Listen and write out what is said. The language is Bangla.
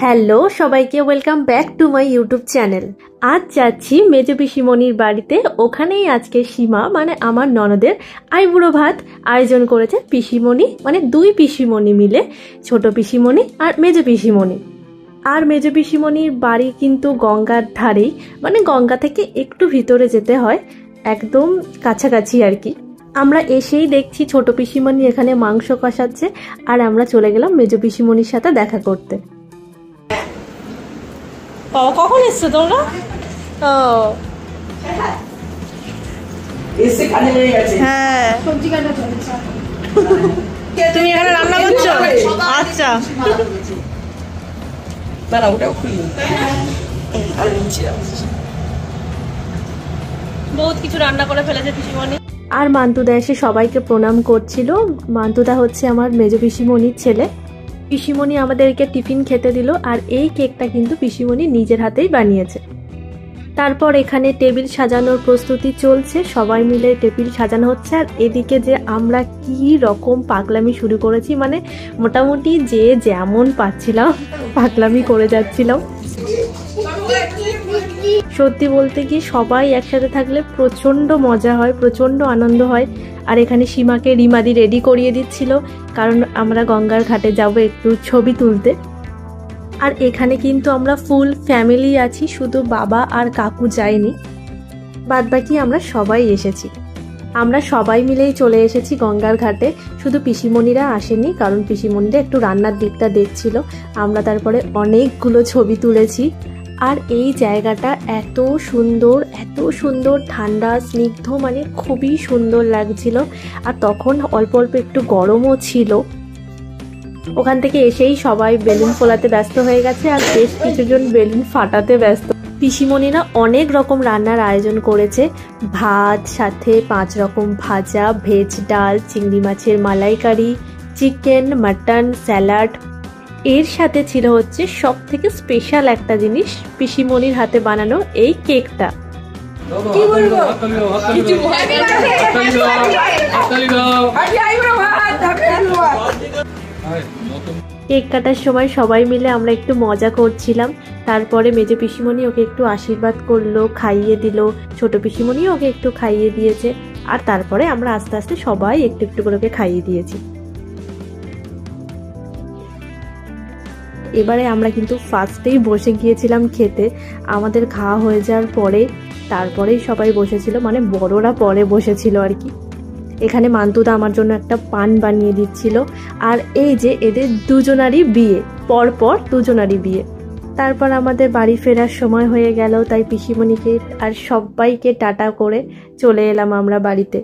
হ্যালো সবাইকে, welcome back to my YouTube channel. আজ যাচ্ছি মেজো পিসিমণির বাড়িতে। ওখানেই আজকে সীমা মানে আমার ননদের আইবুড়ো ভাত আয়োজন করেছে পিসিমণি, মানে দুই পিসিমণি মিলে, ছোট পিসিমণি আর মেজো পিসিমণি। আর মেজো পিসিমণির বাড়ি কিন্তু গঙ্গার ধারেই, মানে গঙ্গা থেকে একটু ভিতরে যেতে হয়, একদম কাছাকাছি আর কি। আমরা এসেই দেখছি ছোট পিসিমণি এখানে মাংস কষাচ্ছে, আর আমরা চলে গেলাম মেজো পিসিমণির সাথে দেখা করতে। বাবা কখন এসছো তোমরা? হ্যাঁ, তুমি এখানে রান্না করছো? আচ্ছা, বহুত কিছু রান্না করে ফেলেছে পিসিমণি। আর মান্তুদা এসে সবাইকে প্রণাম করছিল। মান্তুদা হচ্ছে আমার মেজো পিসিমণির ছেলে। পিসিমণি আমাদেরকে টিফিন খেতে দিল, আর এই কেকটা কিন্তু পিসিমণি নিজের হাতেই বানিয়েছে। তারপর এখানে টেবিল সাজানোর প্রস্তুতি চলছে, সবাই মিলে টেবিল সাজানো হচ্ছে। আর এদিকে যে আমরা কি রকম পাগলামি শুরু করেছি, মানে মোটামুটি যে যেমন পাচ্ছিলাম পাগলামি করে যাচ্ছিলাম। সত্যি বলতে কি সবাই একসাথে থাকলে প্রচণ্ড মজা হয়, প্রচণ্ড আনন্দ হয়। আর এখানে সীমাকে রিমাদি রেডি করিয়ে দিচ্ছিল, কারণ আমরা গঙ্গার ঘাটে যাব একটু ছবি তুলতে। আর এখানে কিন্তু আমরা ফুল ফ্যামিলি আছি, শুধু বাবা আর কাকু যায়নি, বাদবাকি আমরা সবাই এসেছি। আমরা সবাই মিলেই চলে এসেছি গঙ্গার ঘাটে, শুধু পিসিমণিরা আসেনি, কারণ পিসিমণিরা একটু রান্নার দিকটা দেখছিল। আমরা তারপরে অনেকগুলো ছবি তুলেছি। আর এই জায়গাটা এত সুন্দর, ঠান্ডা স্নিগ্ধ, মানে খুবই সুন্দর লাগছিল। আর তখন অল্প অল্প একটু গরমও ছিল। ওখান থেকে এসেই সবাই বেলুন ফোলাতে ব্যস্ত হয়ে গেছে, আর বেশ কিছুজন বেলুন ফাটাতে ব্যস্ত। পিসিমণিরা অনেক রকম রান্নার আয়োজন করেছে, ভাত সাথে 5 রকম ভাজা, ভেজ ডাল, চিংড়ি মাছের মালাইকারি, চিকেন, মাটন, স্যালাড। এর সাথে ছিল হচ্ছে সব থেকে স্পেশাল একটা জিনিস, পিসিমণির হাতে বানানো এই কেকটা। কি বলবো, কেক কাটার সময় সবাই মিলে আমরা একটু মজা করছিলাম। তারপরে মেজো পিসিমণি ওকে একটু আশীর্বাদ করলো, খাইয়ে দিল। ছোট পিসিমণি ওকে একটু খাইয়ে দিয়েছে। আর তারপরে আমরা আস্তে আস্তে সবাই একটু একটু করে ওকে খাইয়ে দিয়েছি। এবারে আমরা কিন্তু ফার্স্টেই বসে গিয়েছিলাম খেতে। আমাদের খাওয়া হয়ে যাওয়ার পরে তারপরেই সবাই বসেছিল, মানে বড়রা পরে বসেছিল আর কি। এখানে মান্তুদা আমার জন্য একটা পান বানিয়ে দিচ্ছিল। আর এই যে এদের দুজনারই বিয়ে, পরপর দুজনারই বিয়ে। তারপর আমাদের বাড়ি ফেরার সময় হয়ে গেল, তাই পিসিমণিকে আর সবাইকে টাটা করে চলে এলাম আমরা বাড়িতে।